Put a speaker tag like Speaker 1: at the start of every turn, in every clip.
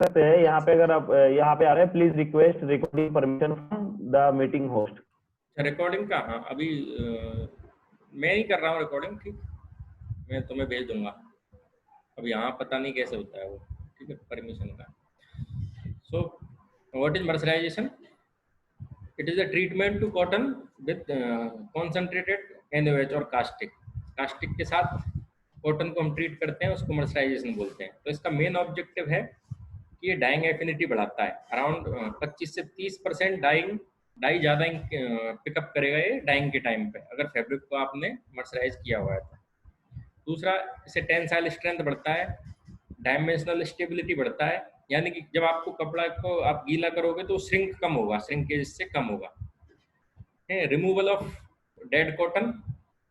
Speaker 1: सकते हैं यहाँ पे, अगर आप यहाँ पे आ रहे हैं please request recording permission from the meeting host.
Speaker 2: Recording का, हाँ अभी मैं नहीं कर रहा हूँ रिकॉर्डिंग, ठीक, मैं तुम्हें भेज दूंगा। अब यहाँ पता नहीं कैसे होता है वो, ठीक है, परमिशन का। So what is mercerization? It is a treatment to cotton with concentrated NaOH और कास्टिक। कास्टिक के साथ कॉटन को हम ट्रीट करते हैं, उसको मर्सराइजेशन बोलते हैं। तो इसका मेन ऑब्जेक्टिव है कि ये डाइंग एफिनिटी बढ़ाता है। अराउंड 25 से 30% डाई ज़्यादा पिकअप करेगा ये डाइंग के टाइम पे, अगर फैब्रिक को आपने मर्सराइज किया हुआ है तो। दूसरा, इसे टेंसाइल स्ट्रेंथ बढ़ता है, डायमेंशनल स्टेबिलिटी बढ़ता है, यानी कि जब आपको कपड़ा को आप गीला करोगे तो श्रिंक कम होगा, श्रिंकेज इससे कम होगा। रिमूवल ऑफ डेड कॉटन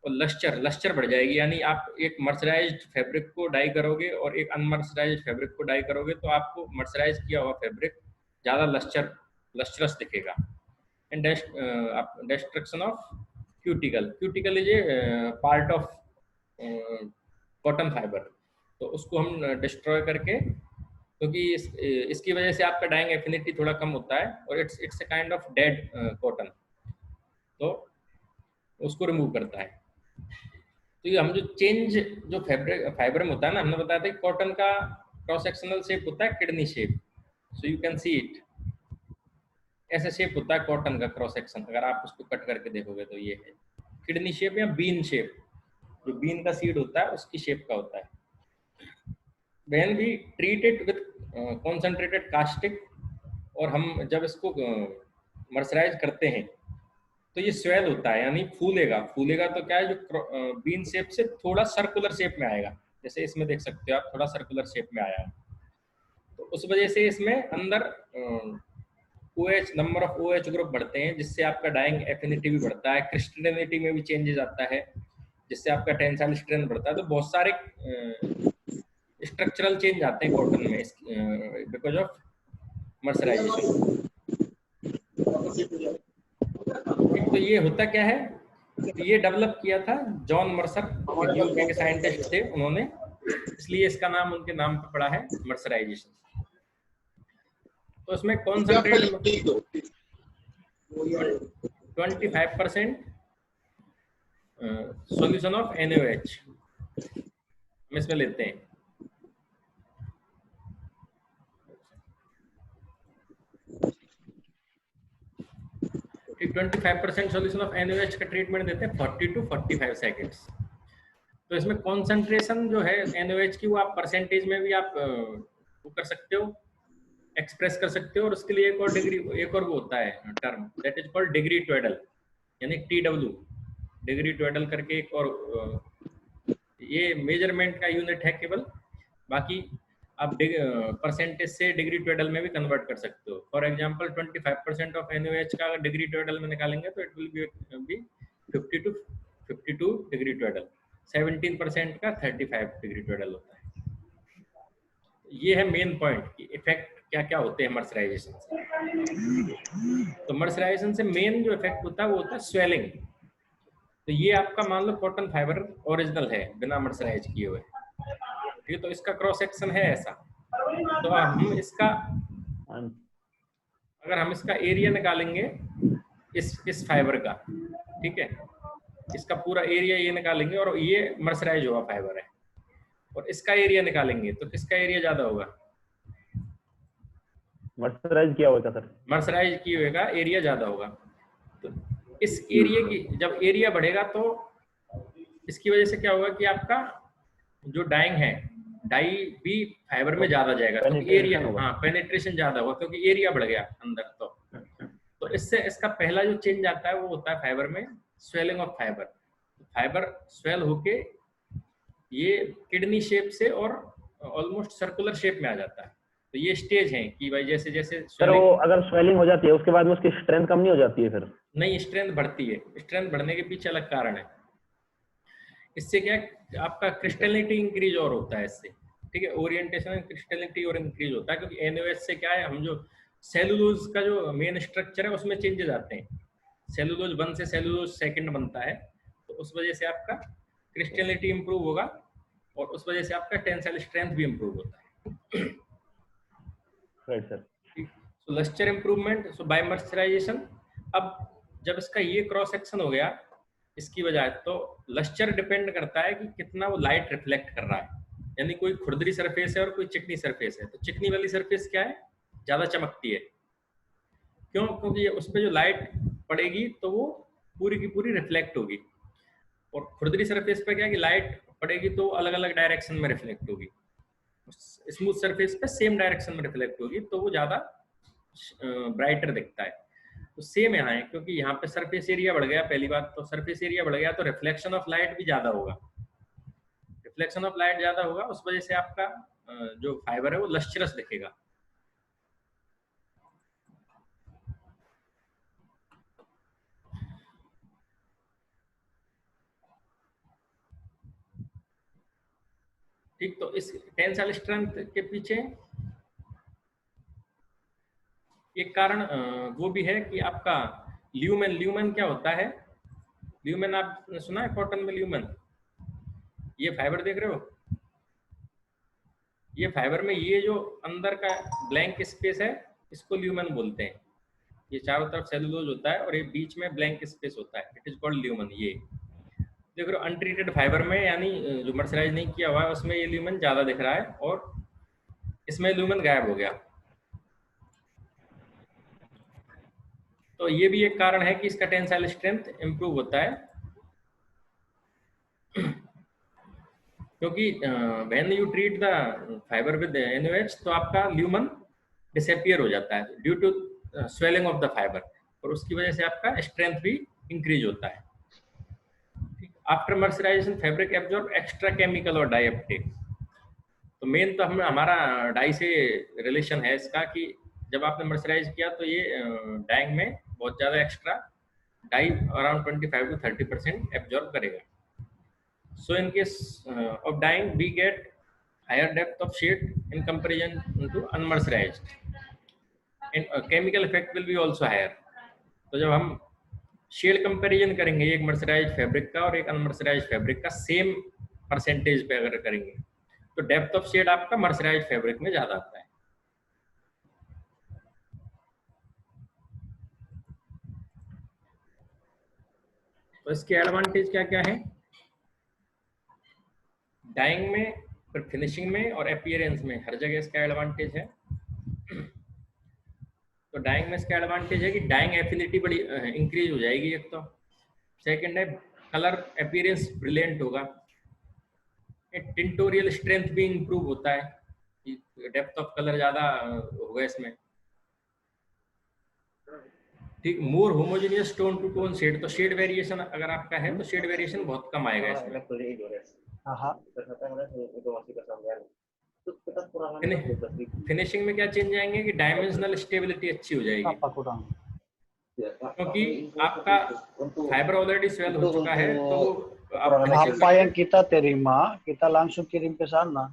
Speaker 2: और लश्चर बढ़ जाएगी, यानी आप एक मर्सराइज्ड फैब्रिक को डाई करोगे और एक अनमर्सराइज्ड फैब्रिक को डाई करोगे तो आपको मर्सराइज किया हुआ फैब्रिक ज़्यादा लश्चरस दिखेगा। And destruction of cuticle is a part of cotton fibre, तो उसको हम डिस्ट्रॉय करके, क्योंकि इसकी वजह से आपका डाइंग एफिनिटी थोड़ा कम होता है और it's a kind of dead cotton, तो उसको रिमूव करता है। तो ये हम जो चेंज जो फाइबर में होता है ना, हमने बताया था कि कॉटन का क्रॉस सेक्शनल शेप होता है kidney shape. So you can see it, ऐसा शेप होता है कॉटन का क्रॉस सेक्शन। अगर आप उसको कट करके देखोगे तो ये है किडनी शेप या बीन शेप, जो बीन का सीड होता है उसकी शेप का होता है। When we treat it with concentrated caustic, और हम जब इसको मर्सराइज करते हैं तो ये स्वेल होता है, यानी फूलेगा तो क्या है, जो बीन शेप से थोड़ा सर्कुलर शेप में आएगा, जैसे इसमें देख सकते हो आप थोड़ा सर्कुलर शेप में आया है। तो उस वजह से इसमें अंदर OH number of OH group बढ़ते हैं, जिससे आपका डाइंग एफिनिटी भी बढ़ता है, क्रिस्टलिनिटी में भी चेंजेस आता है, जिससे आपका टेंसाइल स्ट्रेंथ बढ़ता है। तो बहुत सारे स्ट्रक्चरल चेंज आते हैं कॉटन में बिकॉज ऑफ मर्सराइजेशन। तो ये होता क्या है, तो ये डेवलप किया था जॉन मर्सर, यूके के साइंटिस्ट थे उन्होंने, इसलिए इसका नाम उनके नाम पे पड़ा है मर्सराइजेशन। तो इसमें कॉन्सेंट्रेट 25% सॉल्यूशन ऑफ NaOH हम इसमें लेते हैं। 25% सॉल्यूशन ऑफ NaOH का ट्रीटमेंट देते हैं 40 to 45 सेकेंड्स। तो इसमें कॉन्सेंट्रेशन जो है NaOH की, वो आप परसेंटेज में भी आप वो कर सकते हो, एक्सप्रेस कर सकते हो, और उसके लिए एक और वो होता है term, that is called degree Twaddell, यानी TW, डिग्री टोडल करके एक और ये मेजरमेंट का यूनिट है केवल, बाकी आप परसेंटेज से डिग्री टोडल में भी कन्वर्ट कर सकते हो। फॉर एग्जांपल 25% ऑफ NaOH का अगर डिग्री टोडल में निकालेंगे तो it will be 50 to 52 degree Twaddell, 17% का 35 डिग्री टोडल होता है। ये है मेन पॉइंट कि इफेक्ट क्या क्या होते हैं मर्सराइजेशन से। तो मर्सराइजेशन से मेन जो इफेक्ट होता है वो होता है स्वेलिंग। तो ये आपका मान लो कॉटन फाइबर ओरिजिनल है बिना मर्सराइज किए हुए, ठीक है, तो इसका क्रॉस सेक्शन है ऐसा। तो हम इसका, अगर हम इसका एरिया निकालेंगे इस फाइबर का, ठीक है, इसका पूरा एरिया ये निकालेंगे और ये मर्सराइज हुआ फाइबर है, और इसका एरिया निकालेंगे तो किसका एरिया ज्यादा होगा?
Speaker 1: मर्सराइज किया होगा सर,
Speaker 2: मर्सराइज किए हुए का एरिया ज्यादा होगा। तो इस एरिया की जब एरिया बढ़ेगा तो इसकी वजह से क्या होगा कि आपका जो डाइंग है, डाई भी फाइबर में ज्यादा जाएगा, क्योंकि एरिया, हाँ, पेनिट्रेशन ज्यादा होगा क्योंकि एरिया बढ़ गया अंदर। तो इससे इसका पहला जो चेंज आता है वो होता है फाइबर में swelling of fibre. Fibre swell होके ये किडनी शेप से और ऑलमोस्ट सर्कुलर शेप में आ जाता है। तो ये स्टेज है कि भाई जैसे जैसे
Speaker 1: सर वो अगर स्वेलिंग हो जाती है उसके बाद में उसकी स्ट्रेंथ कम नहीं हो जाती है फिर?
Speaker 2: नहीं, स्ट्रेंथ बढ़ती है। स्ट्रेंथ बढ़ने के पीछे अलग कारण है। इससे क्या आपका क्रिस्टलिटी इंक्रीज और होता है इससे, ठीक है, ओरिएंटेशन एंड क्रिस्टलिटी और इंक्रीज होता है, क्योंकि NaOH से क्या है, हम जो सेलुलोज का जो मेन स्ट्रक्चर है उसमें चेंजेस आते हैं। सेलुलोज 1 से सेलुलोज 2 बनता है, तो उस वजह से आपका क्रिस्टलिटी इंप्रूव होगा और उस वजह से आपका टेंसाइल स्ट्रेंथ भी इंप्रूव होता है।
Speaker 1: Right sir.
Speaker 2: So lustre improvement, so by moisturisation. अब जब इसका ये क्रॉस सेक्शन हो गया इसकी वजह, तो लस्टर डिपेंड करता है कि कितना वो लाइट रिफ्लेक्ट कर रहा है। यानी कोई खुरदरी सरफेस है और कोई चिकनी सरफेस है, तो चिकनी वाली सरफेस क्या है, ज्यादा चमकती है। क्यों? क्योंकि उस पर जो लाइट पड़ेगी तो वो पूरी की पूरी रिफ्लेक्ट होगी, और खुरदरी सरफेस पे क्या है कि लाइट पड़ेगी तो अलग अलग डायरेक्शन में रिफ्लेक्ट होगी। स्मूथ सरफेस पे सेम डायरेक्शन में रिफ्लेक्ट होगी, तो वो ज्यादा ब्राइटर दिखता है। तो सेम यहाँ है, क्योंकि यहाँ पे सरफेस एरिया बढ़ गया, पहली बात तो सरफेस एरिया बढ़ गया तो रिफ्लेक्शन ऑफ लाइट भी ज्यादा होगा। रिफ्लेक्शन ऑफ लाइट ज्यादा होगा, उस वजह से आपका जो फाइबर है वो लस्ट्रस दिखेगा। ठीक, तो इस टेंसाइल स्ट्रेंथ के पीछे एक कारण वो भी है कि आपका ल्यूमेन। ल्यूमेन क्या होता है? ल्यूमेन आपने सुना है कॉटन में ल्यूमेन? ये फाइबर देख रहे हो, ये फाइबर में ये जो अंदर का ब्लैंक स्पेस है इसको ल्यूमेन बोलते हैं। ये चारों तरफ सेलुलोज होता है और ये बीच में ब्लैंक स्पेस होता है, इट इज कॉल्ड ल्यूमेन। ये देख रहे हो अनट्रीटेड फाइबर में, यानी जो मर्सराइज नहीं किया हुआ है उसमें ये ल्यूमेन ज्यादा दिख रहा है और इसमें ल्यूमेन गायब हो गया। तो ये भी एक कारण है कि इसका टेंसाइल स्ट्रेंथ इंप्रूव होता है, क्योंकि when you treat the fibre with NaOH तो आपका ल्यूमेन डिसअपियर हो जाता है due to swelling of the fibre, और उसकी वजह से आपका स्ट्रेंथ भी इंक्रीज होता है। After mercerization fabric absorb extra chemical और डाई अपटेक। तो मेन तो हमारा डाई से रिलेशन है इसका, कि जब आपने मर्सराइज किया तो ये डाइंग में बहुत ज्यादा extra dye around 25 to 30% absorb करेगा। So in case of dyeing, we get higher depth of shade in comparison to unmercerized, and chemical effect will be also higher. तो जब हम शेड कंपैरिजन करेंगे एक मर्सराइज्ड फैब्रिक का और एक अनमर्सराइज्ड fabric का सेम परसेंटेज पे अगर करेंगे तो डेप्थ ऑफ शेड आपका मर्सराइज्ड फैब्रिक में ज्यादा आता है। तो इसके एडवांटेज क्या क्या है डाइंग में, फिर फिनिशिंग में और अपीयरेंस में, हर जगह इसका एडवांटेज है। तो डाइंग में इसका एडवांटेज है कि डाइंग एफिनिटी बड़ी इंक्रीज हो जाएगी एक तो, सेकंड है कलर अपीयरेंस ब्रिलियंट होगा, टिंटोरियल स्ट्रेंथ भी इंप्रूव होता है, डेप्थ ऑफ कलर ज्यादा होगा इसमें। ठीक, more homogeneous tone to tone shade, तो शेड वेरिएशन अगर आपका है तो शेड वेरिएशन बहुत कम आएगा इसमें। फिनिशिंग में क्या चेंज आएंगे कि डायमेंशनल स्टेबिलिटी अच्छी हो जाएगी, क्योंकि आपका फाइबर ऑलरेडी स्वेल हो चुका है तो
Speaker 3: apa yang kita terima kita langsung kirim ke sana.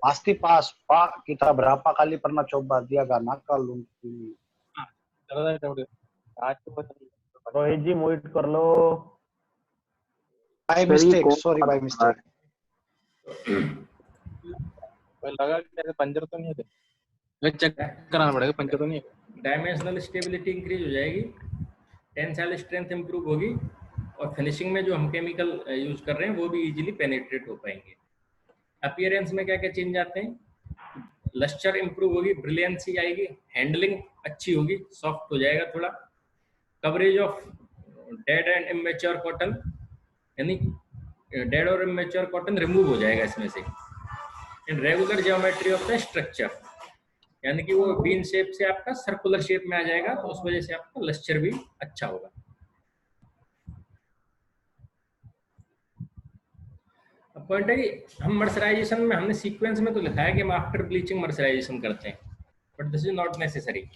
Speaker 3: Pasti pas Pak, kita berapa kali pernah coba, dia gak nakal ini.
Speaker 1: Rohit ji mute कर लो।
Speaker 3: By mistake, sorry by mistake.
Speaker 4: लगा कि पंचर तो नहीं है, चेक कराना पड़ेगा, पंचर तो नहीं है।
Speaker 2: डायमेंशनल स्टेबिलिटी इंक्रीज हो जाएगी, टेंसाइल स्ट्रेंथ इंप्रूव होगी, और फिनिशिंग में जो हम केमिकल यूज कर रहे हैं वो भी इजीली पेनिट्रेट हो पाएंगे। अपीयरेंस में क्या क्या चेंज आते हैं, लस्टर इंप्रूव होगी, ब्रिलियंसी आएगी, हैंडलिंग अच्छी होगी, सॉफ्ट हो जाएगा थोड़ा, coverage of dead and immature cotton, यानी डेड और इमेच्योर कॉटन रिमूव हो जाएगा इसमें से, and regular geometry of the structure, यानी कि वो बीन शेप से आपका सर्कुलर शेप में आ जाएगा, तो उस वजह से आपका लस्टर भी अच्छा होगा। अब पॉइंट है कि हम मर्सराइजेशन में हमने सीक्वेंस में तो लिखा है कि हम आफ्टर ब्लीचिंग मर्सराइजेशन करते हैं, but this is not necessary.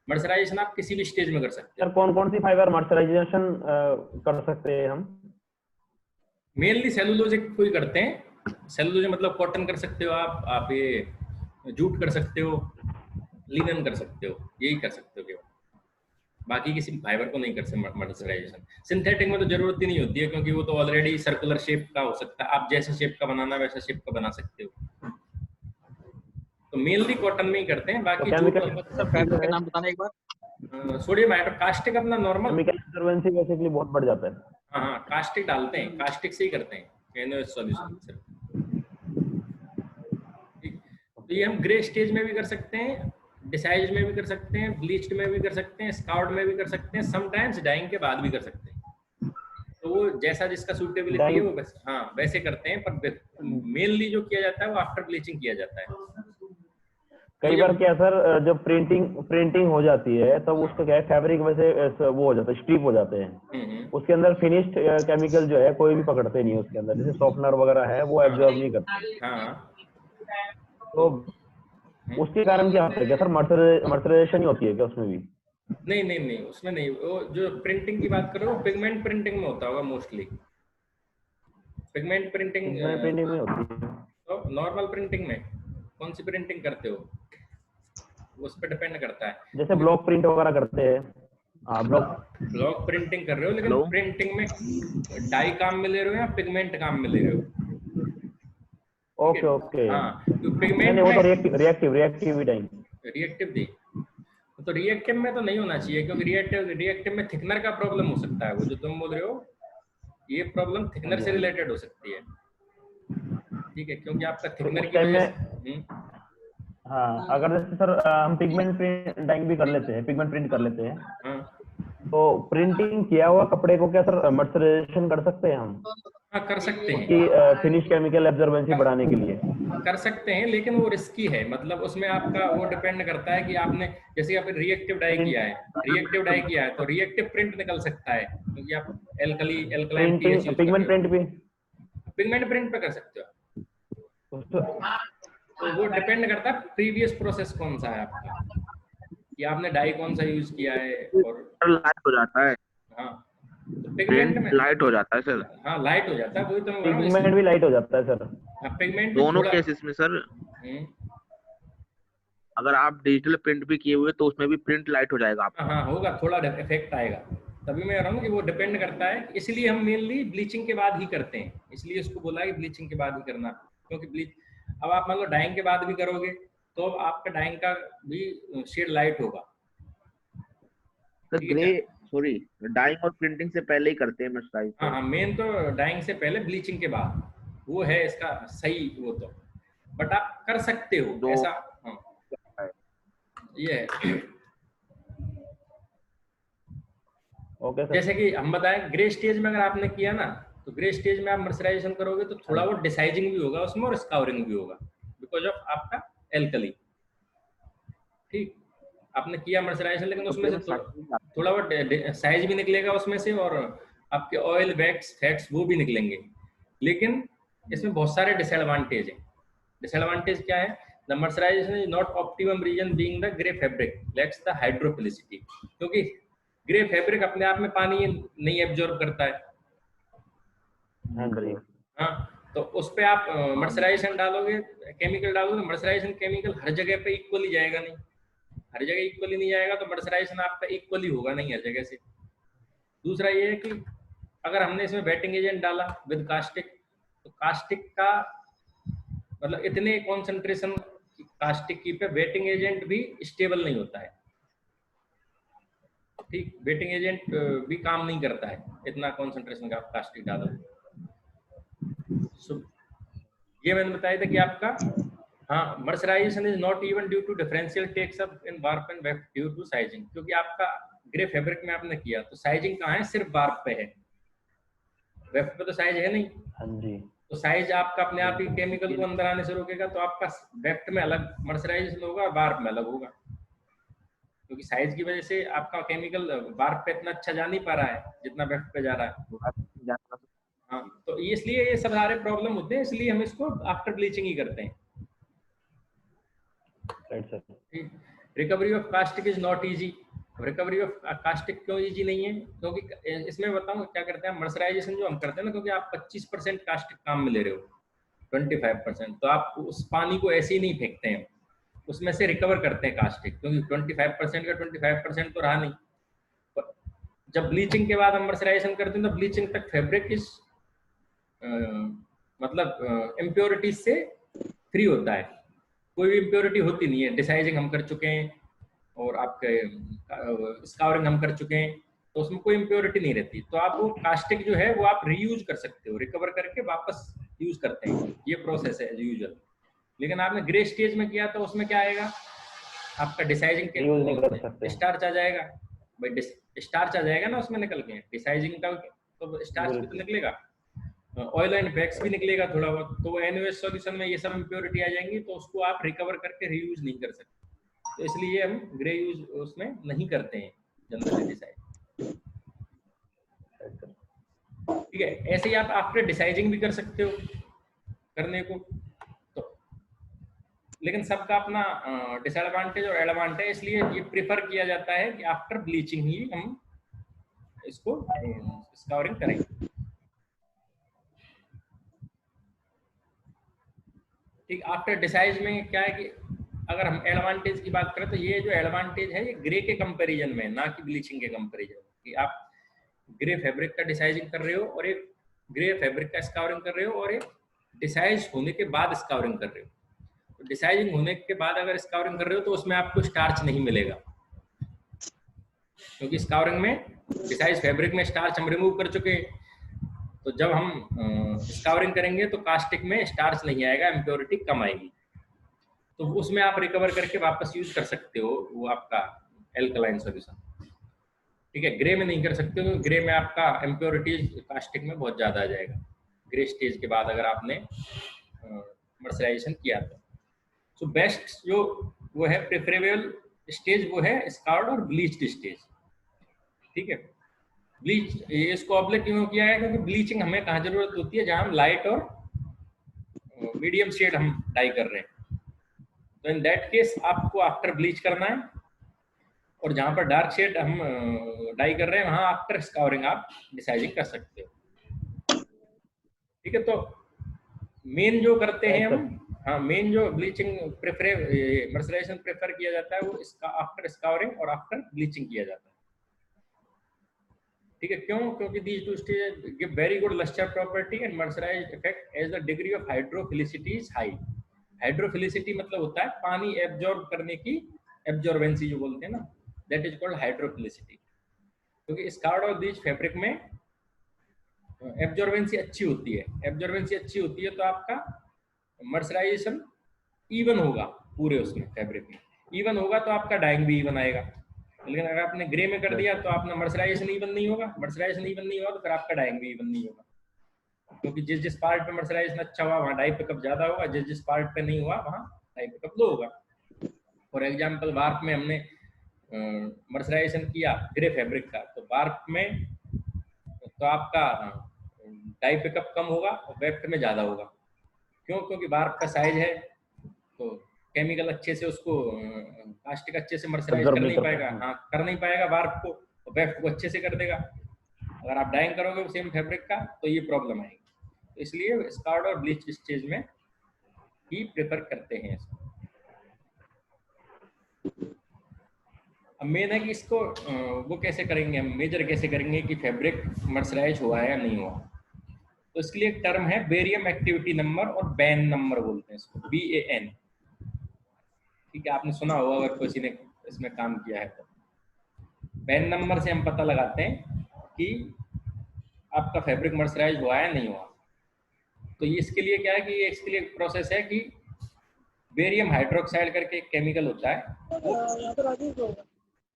Speaker 2: Mercerization आप किसी भी स्टेज में कर सकते हैं।
Speaker 1: सर कौन कौन सी फाइबर मर्सराइजेशन कर सकते हैं हम?
Speaker 2: मेनली सेलुलोजिक को ही करते हैं। सेलुलोजिक मतलब कॉटन कर सकते हो आप ये जूट कर सकते हो, लिनन कर सकते हो, यही कर सकते हो केवल, बाकी किसी फाइबर को नहीं कर सकते मर्सराइजेशन। सिंथेटिक में तो जरूरत ही नहीं होती है, क्योंकि वो तो ऑलरेडी सर्कुलर शेप का हो सकता है, आप जैसे शेप का बनाना वैसा शेप का बना सकते हो। तो मेनली कॉटन में ही करते हैं, बाकी
Speaker 1: केमिकल
Speaker 4: सर फैब्रिक का नाम बताना एक बार।
Speaker 2: सोडियम हाइड्रो कास्टिक अपना नॉर्मल,
Speaker 1: केमिकल एब्जॉर्बेंसी बेसिकली बहुत बढ़ जाता है।
Speaker 2: हाँ कास्टिक डालते हैं, कास्टिक से ही करते हैं NaOH सॉल्यूशन से। तो ये हम ग्रे स्टेज में भी कर सकते हैं, डिसाइज में भी कर सकते हैं, ब्लीच्ड में भी कर सकते हैं, स्काउट में भी कर सकते हैं, समटाइम्स डाइंग के बाद भी कर सकते हैं। तो वो जैसा जिसका सूटेबिलिटी है वो वैसे, हाँ वैसे करते हैं, पर मेनली जो किया जाता है वो आफ्टर ब्लीचिंग किया जाता है।
Speaker 1: कई बार क्या सर, जब प्रिंटिंग हो जाती है तब उसका क्या है, फैब्रिक वैसे वो हो जाता है, स्ट्रिप हो जाते हैं, उसके अंदर फिनिश्ड केमिकल जो है कोई भी पकड़ते नहीं है उसके अंदर, जैसे सॉफ्टनर वगैरह है वो एब्जॉर्ब नहीं करते।
Speaker 2: हाँ
Speaker 1: तो उसके कारण क्या होता है, क्या सर मर्सराइजेशन ही होती है क्या उसमें भी?
Speaker 2: नहीं उसमें नहीं, वो जो प्रिंटिंग की बात कर रहे हो पिगमेंट प्रिंटिंग में होता होगा मोस्टली। पिगमेंट प्रिंटिंग
Speaker 1: प्रिंटिंग में होती है।
Speaker 2: तो नॉर्मल प्रिंटिंग में कौन सी प्रिंटिंग करते हो उस पर डिपेंड करता है।
Speaker 1: जैसे ब्लॉक प्रिंट वगैरह करते हैं, हाँ
Speaker 2: ब्लॉक प्रिंटिंग कर रहे हो, लेकिन प्रिंटिंग में डाई काम में ले रहे हो या पिगमेंट काम में ले रहे हो?
Speaker 1: ओके
Speaker 2: हाँ तो पिगमेंट
Speaker 1: वो
Speaker 2: में
Speaker 1: तो रिएक्टिव टाइम,
Speaker 2: रिएक्टिव दी, तो रिएक्टिव में तो नहीं होना चाहिए, क्योंकि रिएक्टिव में थिकनर का प्रॉब्लम हो सकता है। वो जो तुम बोल रहे हो ये प्रॉब्लम थिकनर से रिलेटेड हो सकती है, ठीक है, क्योंकि आपका थिकनर की वजह से
Speaker 1: हाँ अगर जैसे सर हम पिगमेंट डाइंग भी कर लेते हैं, पिगमेंट प्रिंट कर लेते हैं, तो प्रिंटिंग किया हुआ कपड़े को क्या सर मर्सराइजेशन कर सकते हैं हम?
Speaker 2: हाँ कर सकते हैं,
Speaker 1: कि फिनिश केमिकल एब्जॉर्बेंसी बढ़ाने के लिए
Speaker 2: कर सकते हैं, लेकिन वो रिस्की है। मतलब उसमें आपका वो डिपेंड करता है कि आपने, जैसे आप रिएक्टिव डाई किया है तो रिएक्टिव प्रिंट निकल सकता है, क्योंकि आप alkaline pH use
Speaker 1: pigment print भी
Speaker 2: पिगमेंट प्रिंट पे कर सकते हो। तो वो डिपेंड करता है प्रीवियस प्रोसेस कौन सा है आपका, कि आपने डाई कौन सा यूज किया है, और
Speaker 5: लाइट हो जाता है।
Speaker 2: हाँ तो पिगमेंट में
Speaker 5: लाइट हो जाता है सर।
Speaker 2: हाँ लाइट हो जाता है, वही तो मैं बोल रहा हूँ,
Speaker 1: पिगमेंट भी लाइट हो जाता है सर।
Speaker 2: पिगमेंट
Speaker 5: दोनों केसेस में सर, अगर आप डिजिटल प्रिंट भी किए हुए तो उसमें भी प्रिंट लाइट हो जाएगा आपका।
Speaker 2: हाँ होगा, थोड़ा इफेक्ट आएगा। तभी मैं कह रहा हूँ कि वो डिपेंड करता है, इसलिए हम मेनली ब्लीचिंग के बाद ही करते हैं, इसलिए उसको बोला है कि ब्लीचिंग के बाद ही करना, क्योंकि अब आप मान लो डाइंग के बाद भी करोगे तो आपका डाइंग का भी शेड लाइट होगा।
Speaker 5: सर ग्रे सॉरी डाइंग और प्रिंटिंग से पहले ही करते हैं मर्सराइज।
Speaker 2: हाँ मेन तो डाइंग से पहले, ब्लीचिंग के बाद, वो है इसका सही वो तो, बट आप कर सकते हो ऐसा। हाँ ये है।
Speaker 1: Okay sir.
Speaker 2: जैसे कि हम बताएं ग्रे स्टेज में अगर आपने किया ना, तो ग्रे स्टेज में आप मर्सराइजेशन करोगे तो थोड़ा वो डिसाइजिंग भी होगा उसमें और स्काउरिंग भी होगा, बिकॉज ऑफ आपका एल्कली। ठीक, आपने किया मर्सराइजेशन, लेकिन उसमें से थोड़ा वो साइज भी निकलेगा उसमें से, और आपके ऑयल वैक्स फैट्स वो भी निकलेंगे। लेकिन इसमें बहुत सारे डिसएडवांटेज हैं। डिसएडवांटेज क्या है? The mercerization is not optimum reason being the grey fabric lacks the hydrophilicity, क्योंकि ग्रे फैब्रिक अपने आप में पानी नहीं एब्जॉर्ब करता है। हाँ तो उस पे आप मर्सराइजेशन डालोगे, केमिकल डालोगे, मर्सराइजेशन केमिकल हर जगह पे इक्वली जाएगा नहीं, हर जगह इक्वली नहीं जाएगा, तो मर्सराइजेशन आपका इक्वली होगा नहीं हर जगह से। दूसरा ये है कि अगर हमने इसमें वेटिंग एजेंट डाला विद कास्टिक, तो कास्टिक का मतलब इतने कॉन्सेंट्रेशन कास्टिक की पे वेटिंग एजेंट भी स्टेबल नहीं होता है। ठीक, वेटिंग एजेंट भी काम नहीं करता है इतना कॉन्सेंट्रेशन का कास्टिक डालो। ये मैंने बताया था कि आपका हाँ mercerization is not even due to differential takes up in warp and weft due to sizing, क्योंकि आपका ग्रे फैब्रिक में आपने किया तो साइजिंग कहाँ है? सिर्फ वार्प पे है, वेफ्ट पे तो साइज है नहीं।
Speaker 1: हाँ जी।
Speaker 2: तो साइज आपका अपने आप ही केमिकल को अंदर आने से रोकेगा, तो आपका वेफ्ट में अलग मर्सराइजेशन होगा, वार्प में अलग होगा, क्योंकि साइज की वजह से आपका केमिकल वार्प पे इतना अच्छा जा नहीं पा रहा है जितना वेफ्ट पे जा रहा है। हाँ तो इसलिए ये सब सारे प्रॉब्लम होते हैं, इसलिए हम इसको आफ्टर ब्लीचिंग ही करते हैं। Recovery of caustic is not easy. Recovery of caustic क्यों इजी नहीं है? क्योंकि इसमें बताऊं क्या करते हैं, मर्सराइजेशन जो हम करते हैं ना, क्योंकि आप 25% कास्टिक काम में ले रहे हो, 25%, तो आप उस पानी को ऐसे ही नहीं फेंकते हैं, उसमें से रिकवर करते हैं कास्टिक, क्योंकि 25% का 25% तो रहा नहीं। जब ब्लीचिंग के बाद हम मर्सराइजेशन करते हैं तो ब्लीचिंग तक फैब्रिक इस मतलब इम्प्योरिटीज से फ्री होता है, कोई भी इम्प्योरिटी होती नहीं है। डिसाइजिंग हम कर चुके हैं और आपके स्काउरिंग हम कर चुके हैं, तो उसमें कोई इम्प्योरिटी नहीं रहती। तो आप वो कास्टिक जो है वो आप रीयूज कर सकते हो, रिकवर करके वापस यूज करते हैं, ये प्रोसेस है एज यूजुअल। लेकिन आपने ग्रे स्टेज में किया तो उसमें क्या आएगा, आपका डिसाइजिंग के स्टार्च आ जाएगा भाई, स्टार्च आ जाएगा ना उसमें निकल के, डिसाइजिंग का तो स्टार्च भी तो निकलेगा, ऑयल एंड वैक्स भी निकलेगा थोड़ा बहुत, तो NaOH सॉल्यूशन में ये सब इम्प्योरिटी आ जाएंगी, तो उसको आप रिकवर करके रीयूज नहीं कर सकते। तो इसलिए हम ग्रे यूज उसमें नहीं करते हैं जनरली डिसाइड। ठीक है, ऐसे ही आप आफ्टर डिसाइजिंग भी कर सकते हो करने को। तो लेकिन सबका अपना डिसएडवांटेज और एडवांटेज, इसलिए ये प्रेफर किया जाता है कि आफ्टर ब्लीचिंग ही हम इसको स्काउरिंग करेंगे। ठीक, आफ्टर डिसाइज में क्या है कि अगर हम एडवांटेज की बात करें तो ये जो एडवांटेज है ये ग्रे के कंपैरिजन में, ना कि ब्लीचिंग के कंपैरिजन में, कि आप ग्रे फैब्रिक का डिसाइजिंग कर रहे हो और एक ग्रे फैब्रिक का स्काउरिंग कर रहे हो और एक डिसाइज होने के बाद स्काउरिंग कर रहे हो। तो डिसाइजिंग होने के बाद अगर स्काउरिंग कर रहे हो तो उसमें आपको स्टार्च नहीं मिलेगा, क्योंकि स्काउरिंग में डिसाइज फैब्रिक में स्टार्च हम रिमूव कर चुके हैं। तो जब हम स्काउरिंग करेंगे तो कास्टिक में स्टार्च नहीं आएगा, इम्प्योरिटी कम आएगी, तो उसमें आप रिकवर करके वापस यूज कर सकते हो वो आपका एल्कलाइन सॉल्यूशन। ठीक है, ग्रे में नहीं कर सकते हो, ग्रे में आपका इम्प्योरिटीज कास्टिक में बहुत ज्यादा आ जाएगा ग्रे स्टेज के बाद अगर आपने मर्सराइजेशन किया तो। सो बेस्ट जो वो है प्रेफरेबल स्टेज वो है स्काउर्ड और ब्लीच्ड स्टेज। ठीक है, ब्लीच इसको ऑब्लिक क्यों किया है, क्योंकि ब्लीचिंग हमें कहाँ जरूरत होती है, जहाँ हम लाइट और मीडियम शेड हम डाई कर रहे हैं, तो इन दैट केस आपको आफ्टर ब्लीच करना है, और जहाँ पर डार्क शेड हम डाई कर रहे हैं वहाँ आफ्टर स्काउरिंग आप डिसाइजिंग कर सकते हो। ठीक है, तो मेन जो करते हैं हम, हाँ मेन जो ब्लीचिंग मर्सराइजेशन प्रेफर किया जाता है वो इसका आफ्टर स्काउरिंग और आफ्टर ब्लीचिंग किया जाता है। ठीक है, क्यों, क्योंकि these two stages give very good luster property and mercerized effect as the degree of hydrophilicity is high। Hydrophilicity मतलब होता है पानी एब्जॉर्ब करने की एब्जॉर्बेंसी जो बोलते हैं ना, दैट इज कॉल्ड हाइड्रोफिलिसिटी। क्योंकि स्कार्ड और ब्लीच फैब्रिक में एब्जॉर्बेंसी अच्छी होती है, एब्जॉर्बेंसी अच्छी होती है तो आपका मर्सराइजेशन इवन होगा, पूरे उसमें फैब्रिक में इवन होगा तो आपका डाइंग भी इवन आएगा। लेकिन अगर आपने ग्रे में कर दिया तो आपने मर्सराइजेशन इवन नहीं होगा, मर्सराइजेशन इवन नहीं होगा तो फिर आपका डाइंग भी इवन नहीं होगा, क्योंकि जिस जिस पार्ट पे मर्सराइजेशन अच्छा हुआ वहाँ डाई पिकअप ज्यादा होगा, जिस जिस पार्ट पे नहीं हुआ वहाँ डाई पिकअप लो होगा। फॉर एग्जाम्पल वार्प में हमने मर्सराइजेशन किया ग्रे फैब्रिक का, तो वार्प में तो आपका डाई पिकअप कम होगा और वेफ्ट में ज्यादा होगा। क्यों, क्योंकि वार्प का साइज है तो केमिकल अच्छे से उसको कास्टिक अच्छे से मर्सराइज कर नहीं पाएगा, हाँ कर नहीं पाएगा वार्प को, और वेफ्ट को अच्छे से कर देगा। अगर आप डाइंग करोगे सेम फैब्रिक का तो ये प्रॉब्लम आएगी, तो इसलिए स्कार्ड और ब्लीच स्टेज में ही प्रेफर करते हैं इसको। अब मेन है कि इसको वो कैसे करेंगे, हम मेजर कैसे करेंगे कि फैब्रिक मर्सराइज हुआ है या नहीं हुआ। तो इसके लिए एक टर्म है बेरियम एक्टिविटी नंबर और बैन नंबर बोलते हैं इसको, BAN। ठीक है, आपने सुना होगा अगर किसी ने इसमें काम किया है तो। बैन नंबर से हम पता लगाते हैं कि आपका फैब्रिक मर्सराइज हुआ है नहीं हुआ। तो ये इसके लिए क्या है कि इसके लिए प्रोसेस है कि बेरियम हाइड्रोक्साइड करके एक केमिकल होता है, वो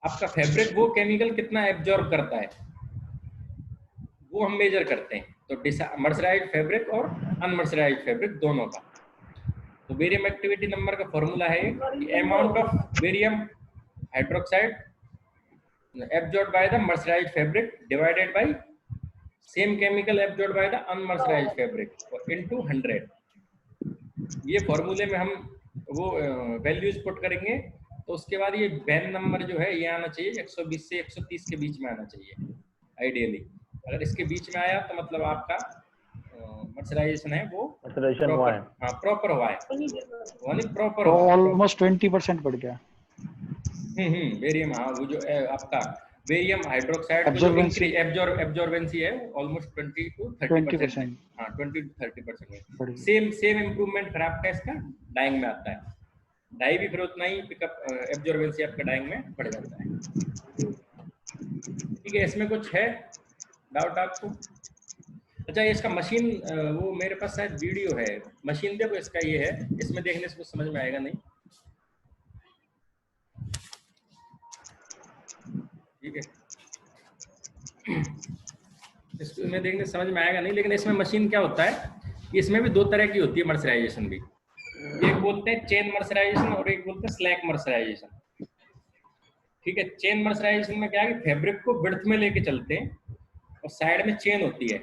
Speaker 2: आपका फैब्रिक वो केमिकल कितना एब्जॉर्ब करता है वो हम मेजर करते हैं, तो मर्सराइज फैब्रिक और अनमर्सराइज फैब्रिक दोनों का। तो बेरियम एक्टिविटी नंबर का फॉर्मूला है amount of barium hydroxide absorb by the mercerise fabric divided by same chemical absorb by the unmercerise fabric into 100। ये फॉर्मूले में हम वो वैल्यूज पुट करेंगे, तो उसके बाद ये बैन नंबर जो है ये आना चाहिए 120 से 130 के बीच में आना चाहिए आइडियली। अगर इसके बीच में आया तो मतलब आपका मर्सराइजेशन है वो
Speaker 1: मर्सराइजेशन हुआ है,
Speaker 2: हाँ प्रॉपर हुआ है, यानी प्रॉपर
Speaker 3: तो ऑलमोस्ट 20% बढ़ गया।
Speaker 2: बेरियम, हाँ वो जो आपका बेरियम हाइड्रोक्साइड एब्जॉर्बेंसी है ऑलमोस्ट 20 to 30%, हाँ 20 to 30%। सेम इंप्रूवमेंट फिर आपका इसका डाइंग में आता है। डाई भी फिर उतना ही पिकअप एब्जॉर्बेंसी आपका डाइंग में बढ़ जाता है। ठीक है, इसमें कुछ है डाउट आपको? अच्छा, इसका मशीन वो मेरे पास शायद वीडियो है, मशीन देखो इसका ये है, इसमें देखने से कुछ समझ में आएगा नहीं। ठीक है, इसमें देखने से समझ में आएगा नहीं, लेकिन इसमें मशीन क्या होता है, इसमें भी दो तरह की होती है मर्सराइजेशन भी। एक बोलते हैं चेन मर्सराइजेशन और एक बोलते हैं स्लैक मर्सराइजेशन। ठीक है, चेन मर्सराइजेशन में क्या है कि फैब्रिक को विड्थ में लेके चलते हैं और साइड में चेन होती है।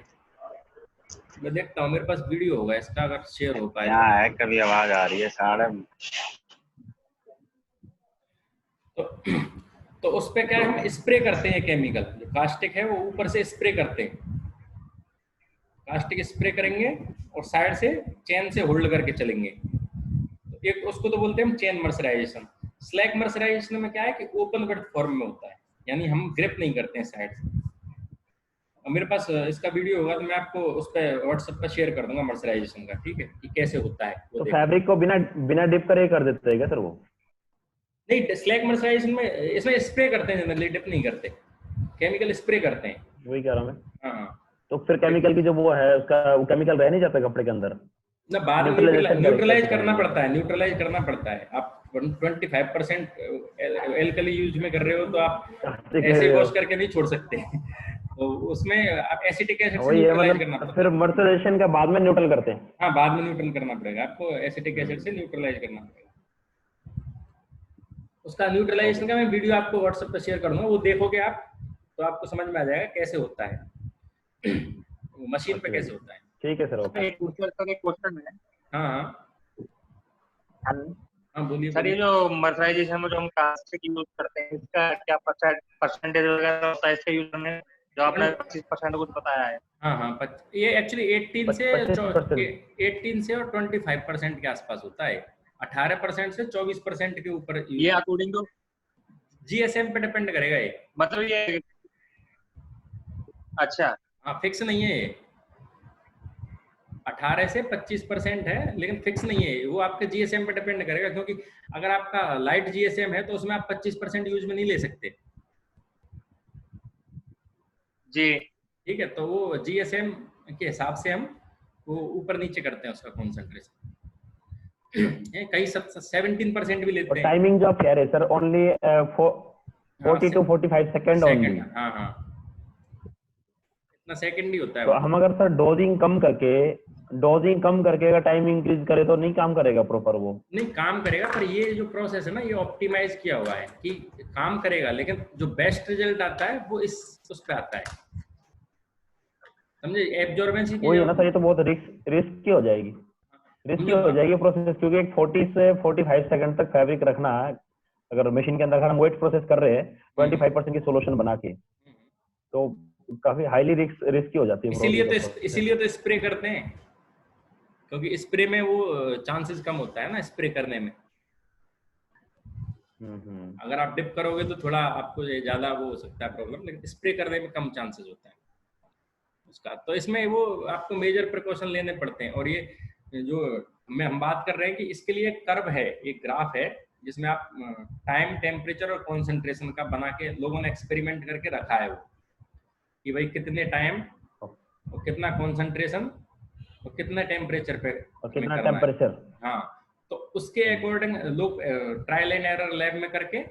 Speaker 2: मैं देखता हूँ, मेरे पास वीडियो होगा इसका, अगर शेयर हो पाए।
Speaker 3: क्या है, कभी आवाज आ रही है साढ़े।
Speaker 2: तो उस पे क्या है, हम स्प्रे करते हैं केमिकल, जो कास्टिक है वो ऊपर से स्प्रे करते हैं, कास्टिक स्प्रे करेंगे और साइड से चेन से होल्ड करके चलेंगे। तो एक उसको तो बोलते हैं हम चेन मर्सराइजेशन। स्लैक मर्सराइजेशन में क्या है कि ओपन विड्थ फॉर्म में होता है, यानी हम ग्रिप नहीं करते हैं साइड से। और मेरे पास इसका वीडियो होगा तो मैं आपको उस पर व्हाट्सएप पर शेयर कर दूंगा मर्सराइजेशन का, ठीक है, कि कैसे होता है वो।
Speaker 1: तो फैब्रिक को बिना डिप करे कर देते हैं क्या सर वो?
Speaker 2: नहीं, स्लैक मर्सराइजेशन में इसमें स्प्रे करते हैं, जनरली डिप नहीं करते, केमिकल स्प्रे करते हैं।
Speaker 1: वही कह रहा हूँ मैं।
Speaker 2: हाँ,
Speaker 1: तो फिर केमिकल की जो वो है उसका वो केमिकल रह नहीं जाता कपड़े के अंदर
Speaker 2: ना, बाद में न्यूट्रलाइज करना पड़ता है, न्यूट्रलाइज करना पड़ता है। आप 25% एल्कली यूज में कर रहे हो तो आप ऐसे वॉश करके नहीं छोड़ सकते। तो उसमें आप एसिटिक एसिड से न्यूट्रलाइज करना पड़ता है।
Speaker 1: फिर मर्सराइजेशन का बाद में न्यूट्रल करते हैं?
Speaker 2: हाँ, बाद में न्यूट्रल करना पड़ेगा आपको, एसिटिक एसिड से न्यूट्रलाइज करना पड़ेगा। उसका न्यूट्रलाइजेशन का मैं वीडियो आपको व्हाट्सएप पर शेयर करूंगा, वो देखोगे आप तो आपको समझ में आ जाएगा कैसे होता है, मशीन पे कैसे होता है।
Speaker 1: ठीक है सर, ओके।
Speaker 4: एक क्वेश्चन है।
Speaker 2: हाँ हाँ, बोलिए
Speaker 4: सर, ये जो मर्सराइजेशन में जो हम कास्टिक यूज करते हैं, इसका क्या परसेंटेज वगैरह होता है इसके यूज में, जो आपने 25% कुछ बताया है?
Speaker 2: हाँ, ये एक्चुअली 18 से और 25% के आसपास होता है। 18% से 24% के ऊपर
Speaker 4: ये अकॉर्डिंग टू
Speaker 2: जीएसएम पे डिपेंड करेगा ये,
Speaker 4: मतलब ये। अच्छा,
Speaker 2: हाँ, फिक्स नहीं है ये। 18 से 25% है, लेकिन फिक्स नहीं है वो, आपके जीएसएम पे डिपेंड करेगा, क्योंकि अगर आपका लाइट जीएसएम है तो उसमें आप 25% यूज में नहीं ले सकते
Speaker 4: जी।
Speaker 2: ठीक है, तो वो जीएसएम के हिसाब से हम वो ऊपर नीचे करते हैं उसका कॉन्सेंट्रेशन। कई 17% भी लेते हैं।
Speaker 1: टाइमिंग जो आप कह रहे हैं sir, only 40 to 45 second only?
Speaker 2: हाँ, इतना सेकंड ही होता है।
Speaker 1: तो हम अगर सर डोजिंग कम करके अगर टाइम इंक्रीज करे तो नहीं काम करेगा प्रॉपर? वो
Speaker 2: नहीं काम करेगा, पर ये जो प्रोसेस है ना, ये ऑप्टिमाइज किया हुआ है कि काम करेगा, लेकिन जो बेस्ट रिजल्ट आता है वो उस पे आता है, समझे? एब्जॉर्बेंसी की
Speaker 1: वही है ना सर, ये तो बहुत रिस्की हो जाएगी प्रोसेस, क्योंकि एक 40 से 45 सेकंड तक फैब्रिक रखना है। अगर मशीन के अंदर अगर हम वेट प्रोसेस कर रहे हैं 25% की सोल्यूशन बना के, तो काफी हाईली रिस्की हो जाती है।
Speaker 2: इसीलिए तो स्प्रे करते हैं, क्योंकि स्प्रे में वो चांसेस कम होता है ना स्प्रे करने में। अगर आप डिप करोगे तो थोड़ा आपको ज्यादा वो हो सकता है प्रॉब्लम, लेकिन स्प्रे करने में कम चांसेस होता है उसका। तो इसमें वो आपको मेजर प्रिकॉशन लेने पड़ते हैं। और ये जो हम बात कर रहे हैं कि इसके लिए एक कर्व है, एक ग्राफ है, जिसमें आप टाइम, टेम्परेचर और कॉन्सेंट्रेशन का बना के लोगों ने एक्सपेरिमेंट करके रखा है वो, कि भाई कितने टाइम और कितना कॉन्सेंट्रेशन और कितने टेम्परेचर पे
Speaker 1: और कितना टेम्परेचर।
Speaker 2: हाँ, तो उसके अकॉर्डिंग लोग ट्रायल एंड एरर लैब में करके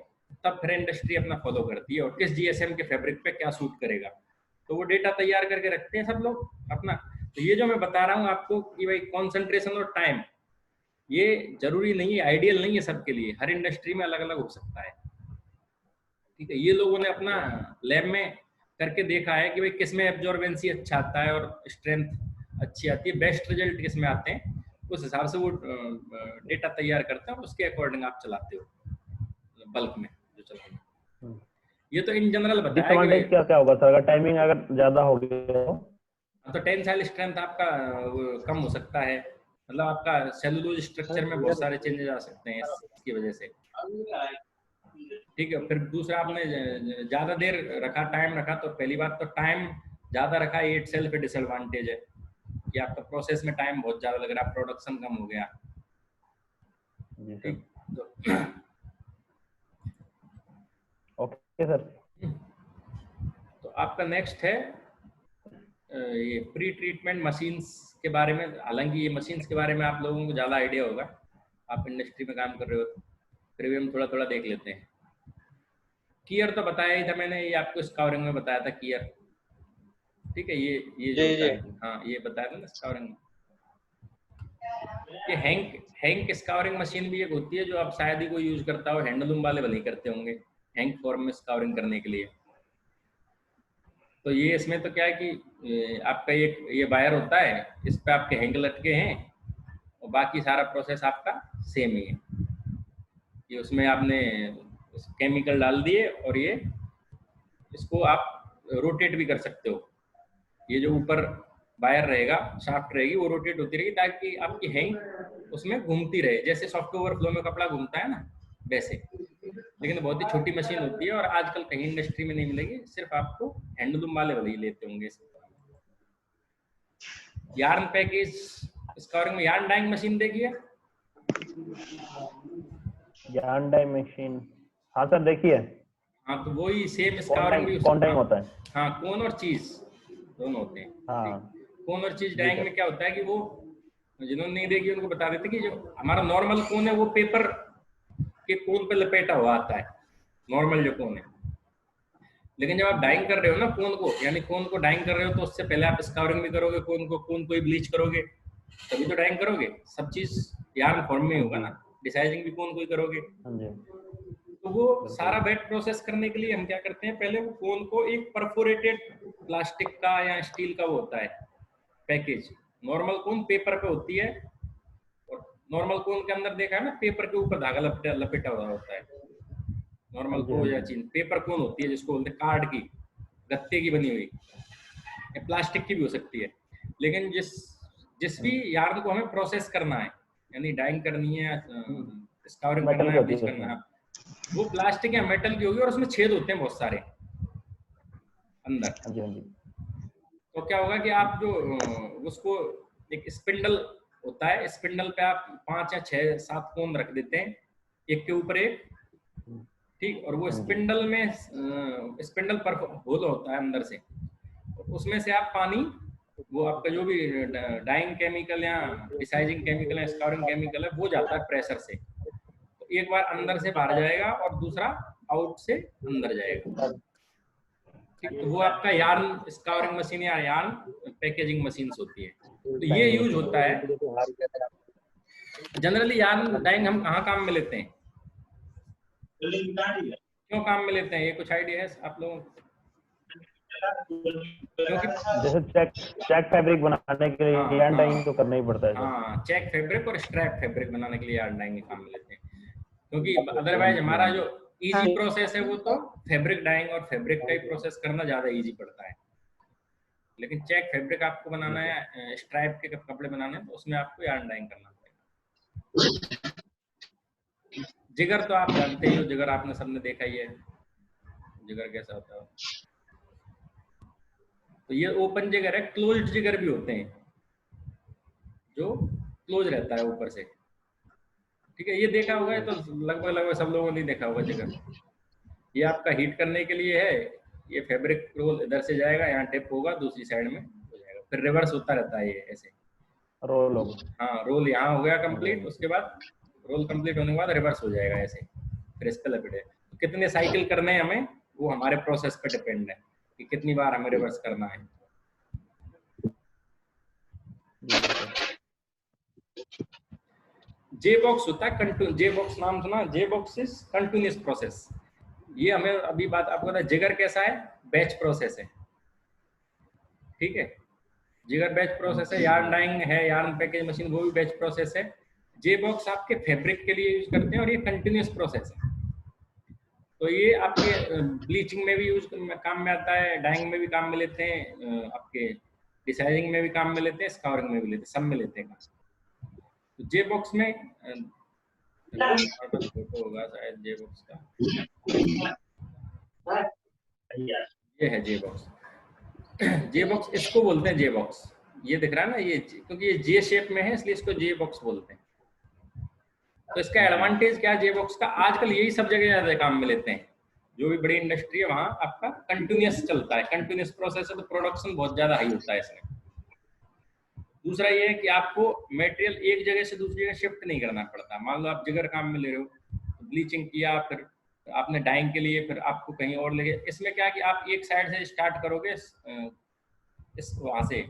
Speaker 2: तब फिर इंडस्ट्री अपना फॉलो करती है, और किस जीएसएम के फैब्रिक पे क्या सूट करेगा, तो वो डेटा तैयार करके रखते हैं सब लोग अपना। तो ये जो मैं बता रहा हूँ आपको कि भाई कॉन्सेंट्रेशन और टाइम, ये जरूरी नहीं है, आइडियल नहीं है सबके लिए, हर इंडस्ट्री में अलग अलग हो सकता है। ठीक है, ये लोगों ने अपना लैब में करके देखा है कि भाई किसमें एब्जॉर्बेंसी अच्छा आता है और स्ट्रेंथ अच्छी आती है, बेस्ट रिजल्ट किसमें आते हैं, उस हिसाब से वो डेटा तैयार करते हैं और उसके अकॉर्डिंग आप चलाते हो बल्क में जो चलाना। ये तो इन जनरल बताया कि
Speaker 1: क्या होगा सर अगर टाइमिंग अगर ज्यादा हो गई
Speaker 2: तो टेंसाइल स्ट्रेंथ आपका कम हो सकता है, मतलब आपका सेलुलोज स्ट्रक्चर में बहुत सारे चेंजेस आ सकते हैं इसकी वजह से। ठीक है, फिर दूसरा आपने ज्यादा देर रखा, टाइम रखा, तो पहली बात तो टाइम ज्यादा रखा ये इटसेल्फ डिसएडवांटेज है कि आपका प्रोसेस में टाइम बहुत ज्यादा लग रहा है, प्रोडक्शन कम हो गया। ठीक,
Speaker 1: ओके सर।
Speaker 2: तो आपका नेक्स्ट है ये प्री ट्रीटमेंट मशीन्स के बारे में। हालांकि ये मशीन्स के बारे में आप लोगों को ज़्यादा आइडिया होगा, आप इंडस्ट्री में काम कर रहे हो, फिर भी हम थोड़ा थोड़ा देख लेते हैं। कियर तो बताया ही था मैंने, ये आपको स्काउरिंग में बताया था कियर, ठीक है। ये जो होता है, हाँ ये बताया था ना स्काउरिंग में। ये हैंक स्काउरिंग मशीन भी एक होती है जो आप शायद ही कोई यूज करता हो, हैंडलूम वाले भले ही करते होंगे हैंक फॉर्म में स्काउरिंग करने के लिए। तो ये इसमें तो क्या है कि आपका ये वायर होता है, इस पे आपके हैंग लटके हैं और बाकी सारा प्रोसेस आपका सेम ही है। ये उसमें आपने केमिकल डाल दिए और ये इसको आप रोटेट भी कर सकते हो। ये जो ऊपर वायर रहेगा, शाफ्ट रहेगी, वो रोटेट होती रहेगी ताकि आपकी हैंग उसमें घूमती रहे, जैसे सॉफ्ट ओवरफ्लो में कपड़ा घूमता है ना वैसे। लेकिन बहुत ही छोटी मशीन होती है और आजकल कहीं इंडस्ट्री में नहीं मिलेगी, सिर्फ आपको हैंडलूम वाले ही लेते होंगे। यार्न पैकेज स्काउरिंग में यार्न डाइंग मशीन देखिए।
Speaker 1: यार्न डाई मशीन, हाँ सर देखिए।
Speaker 2: हाँ तो वही सेम स्काउरिंग भी
Speaker 1: कौन डाइंग होता है।
Speaker 2: हाँ कोन और चीज दोनों होते हैं।
Speaker 1: हाँ
Speaker 2: कोन और चीज डाइंग में क्या होता है कि वो जिन्होंने नहीं देखी उनको बता देते कि जो हमारा नॉर्मल कोन है वो पेपर के कोन पे लपेटा हुआ आता है, नॉर्मल जो कोन है। लेकिन जब आप डाइंग कर रहे हो ना कोन को, यानी कोन को डाइंग कर रहे हो, तो उससे पहले आप स्काउरिंग भी करोगे कोन को ही ब्लीच करोगे, तभी तो डाइंग करोगे। सब चीज यार्न फॉर्म में होगा ना, डिसाइजिंग भी कोन को ही करोगे। तो वो सारा वेट प्रोसेस करने के लिए हम क्या करते हैं, पहले वो कोन को एक परफोरेटेड प्लास्टिक का या स्टील का वो होता है पैकेज। नॉर्मल कोन पेपर पे होती है, और नॉर्मल कोन के अंदर देखा है ना पेपर के ऊपर धागा लपेटा हुआ होता है। नॉर्मल को या चीज पेपर कोन होती है जिसको बोलते हैं कार्ड की, गत्ते की बनी हुई, या प्लास्टिक की भी हो सकती है। लेकिन जिस भी यार्न को हमें प्रोसेस करना है, यानी डाइंग करनी है, स्काउरिंग करना है, ब्लीच करना है, वो प्लास्टिक या मेटल की होगी और उसमें छेद होते हैं बहुत सारे अंदर। तो क्या होगा कि आप जो उसको एक स्पिंडल होता है, स्पिंडल पे आप 5 या 6 7 कोन रख देते हैं एक के ऊपर एक, ठीक। और वो स्पिंडल में स्पिंडल पर होल होता है अंदर से, उसमें से आप पानी, वो आपका जो भी डाइंग केमिकल या डिसाइजिंग केमिकल या स्काउरिंग केमिकल है वो जाता है प्रेशर से। तो एक बार अंदर से बाहर जाएगा और दूसरा आउट से अंदर जाएगा, ठीक। तो वो आपका यार्न स्काउरिंग मशीन या यार्न पैकेजिंग मशीन्स होती है। तो ये यूज होता है जनरली। यार्न डाइंग हम कहाँ काम में लेते हैं, क्यों काम में लेते हैं, ये कुछ आइडिया है आप लोगों को? क्योंकि
Speaker 1: जैसे चेक फैब्रिक बनाने के लिए यार्न डाइंग तो करना ही पड़ता है।
Speaker 2: हाँ, चेक फैब्रिक और स्ट्रैप फैब्रिक बनाने के लिए यार्न डाइंग काम में लेते हैं, क्योंकि अदरवाइज हमारा जो इजी प्रोसेस है वो तो फैब्रिक डाइंग और फैब्रिक का ही प्रोसेस करना ज्यादा इजी पड़ता है। लेकिन चेक फैब्रिक आपको बनाना है, स्ट्राइप के कपड़े बनाने हैं, तो उसमें आपको यार्न डाइंग करना पड़ेगा। जिगर तो आप जानते ही हो, जिगर आपने सबने देखा ही है, जिगर कैसा होता है। तो ये ओपन जिगर है, क्लोज्ड जिगर भी होते हैं जो क्लोज रहता है ऊपर से, ठीक है। ये देखा होगा, तो लगभग सब लोगों ने देखा होगा जिगर। ये आपका हीट करने के लिए है, ये फैब्रिक रोल इधर से जाएगा, यहाँ टिप होगा, दूसरी साइड में हो जाएगा, फिर रिवर्स होता रहता है ये ऐसे रोल होगा। हाँ, रोल यहाँ हो गया कंप्लीट, उसके बाद रोल कंप्लीट होने के बाद रिवर्स हो जाएगा ऐसे, फिर इस पे लपेटे। तो कितने साइकिल करने हैं हमें, वो हमारे प्रोसेस पे डिपेंड है कि कितनी बार हमें रिवर्स करना है। जे बॉक्स होता है, जे बॉक्स नाम सुना, जे बॉक्स इज कंटिन्यूअस प्रोसेस। ये हमें अभी बात आपको पता है। जिगर कैसा है, बैच प्रोसेस है, ठीक है। जिगर बैच प्रोसेस है। यार्न डाइंग है, यार्न पैकेज मशीन, वो भी बैच प्रोसेस है। जे बॉक्स आपके फैब्रिक के लिए यूज करते हैं और ये कंटिन्यूअस प्रोसेस है। तो ये आपके ब्लीचिंग में भी यूज काम में आता है, डाइंग में भी काम में लेते हैं, आपके डिसाइजिंग में भी काम में लेते हैं, स्काउरिंग में भी लेते हैं, सब में लेते हैं। तो जे बॉक्स में फोटो होगा शायद जे बॉक्स का, ये है जे बॉक्स। जे बॉक्स इसको बोलते हैं, जे बॉक्स ये दिख रहा है ना, ये क्योंकि ये जे शेप में है इसलिए इसको जे बॉक्स बोलते हैं। तो इसका एडवांटेज क्या है जेबॉक्स का, आजकल यही सब जगह ज्यादा काम में लेते हैं, जो भी बड़ी इंडस्ट्री है वहां आपका कंटिन्यूअस चलता है, कंटिन्यूअस प्रोसेस है, तो प्रोडक्शन बहुत ज्यादा हाई होता है इसमें। दूसरा ये है कि आपको मटेरियल एक जगह से दूसरी जगह शिफ्ट नहीं करना पड़ता। मान लो आप जिगर काम में ले रहे हो, तो ब्लीचिंग किया, फिर आपने डाइंग के लिए, फिर आपको कहीं और ले गए। इसमें क्या है कि आप एक साइड से स्टार्ट करोगे, इस वहां से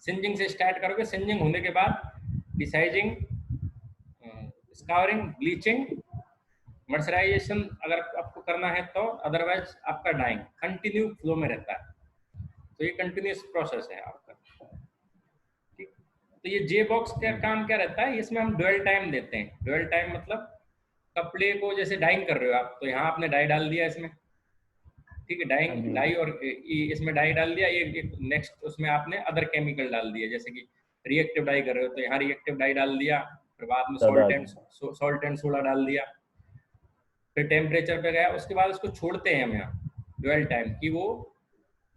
Speaker 2: सिंजिंग से स्टार्ट करोगे, सिंजिंग होने के बाद डिसाइजिंग, स्कावरिंग, ब्लीचिंग, मर्सराइजेशन अगर आपको करना है तो, अदरवाइज आपका डाइंग कंटिन्यू फ्लो में रहता है। तो ये कंटिन्यूस प्रोसेस है आपका। ठीक, तो ये जे बॉक्स का काम क्या रहता है, इसमें हम ड्यूअल टाइम देते हैं। ड्यूअल टाइम मतलब कपड़े को जैसे डाइंग कर रहे हो आप, तो यहाँ आपने डाई डाल दिया इसमें, ठीक है, डाइंग डाई, और इसमें डाई डाल दिया, एक नेक्स्ट उसमें आपने अदर केमिकल डाल दिया, जैसे कि रिएक्टिव डाई कर रहे हो तो यहाँ रिएक्टिव डाई डाल दिया, फिर बाद में सॉल्ट एंड सोडा डाल दिया, फिर टेम्परेचर पे गया, उसके बाद उसको छोड़ते हैं हम यहाँ ड्यूअल टाइम, कि वो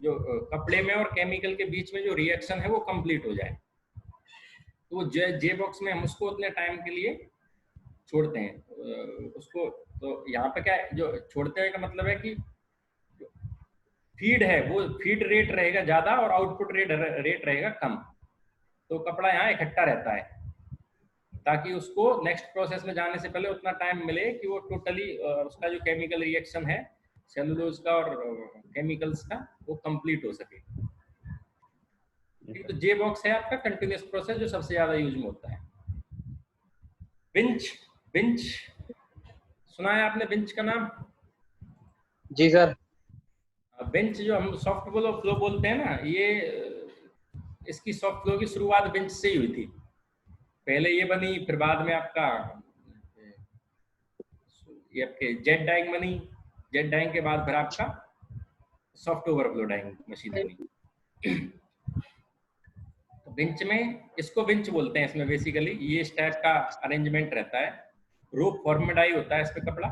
Speaker 2: जो कपड़े में और केमिकल के बीच में जो रिएक्शन है वो कंप्लीट हो जाए। तो वो जे बॉक्स में हम उसको उतने टाइम के लिए छोड़ते हैं उसको। तो यहाँ पे क्या है, जो छोड़ते हैं का मतलब है कि फीड है वो फीड रेट रहेगा ज्यादा और आउटपुट रेट रहेगा कम, तो कपड़ा यहाँ इकट्ठा रहता है, ताकि उसको नेक्स्ट प्रोसेस में जाने से पहले उतना टाइम मिले कि वो टोटली उसका जो केमिकल रिएक्शन है सेलुलोज का और केमिकल्स का, वो कंप्लीट हो सके। तो जे बॉक्स है आपका कंटिन्यूअस प्रोसेस जो सबसे ज्यादा यूज में होता है। बिंच सुना है आपने बिंच का नाम?
Speaker 4: जी सर।
Speaker 2: बेंच जो हम सॉफ्ट फ्लो बोलते हैं ना, ये इसकी सॉफ्ट फ्लो की शुरुआत बेंच से ही हुई थी। पहले ये बनी, फिर बाद में आपका ये आपके जेट डाइंग बनी, जेट डाइंग के बाद फिर आपका सॉफ्ट ओवरफ्लो डाइंग मशीन बनी। तो बेंच में, इसको बेंच बोलते हैं, इसमें बेसिकली ये इस टाइप का अरेंजमेंट रहता है, रोप फॉर्म में डाई होता है इस पे कपड़ा,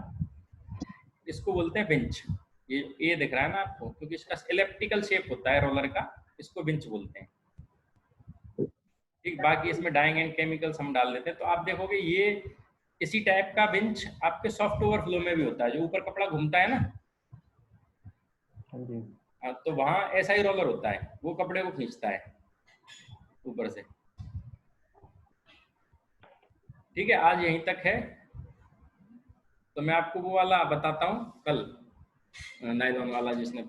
Speaker 2: इसको बोलते हैं बेंच। ये दिख रहा है ना आपको, क्योंकि इसका एलिप्टिकल शेप होता है रोलर का, इसको बेंच बोलते हैं। ठीक, बाकी इसमें डाइंग एंड केमिकल्स हम डाल देते हैं। तो आप देखोगे ये इसी टाइप का बेंच आपके सॉफ्ट ओवरफ्लो में भी होता है, जो ऊपर कपड़ा घूमता है ना, तो वहां ऐसा ही रोलर होता है, वो कपड़े को खींचता है ऊपर से। ठीक है, आज यहीं तक है। तो मैं आपको वो वाला बताता हूँ कल, नायलॉन वाला जिसने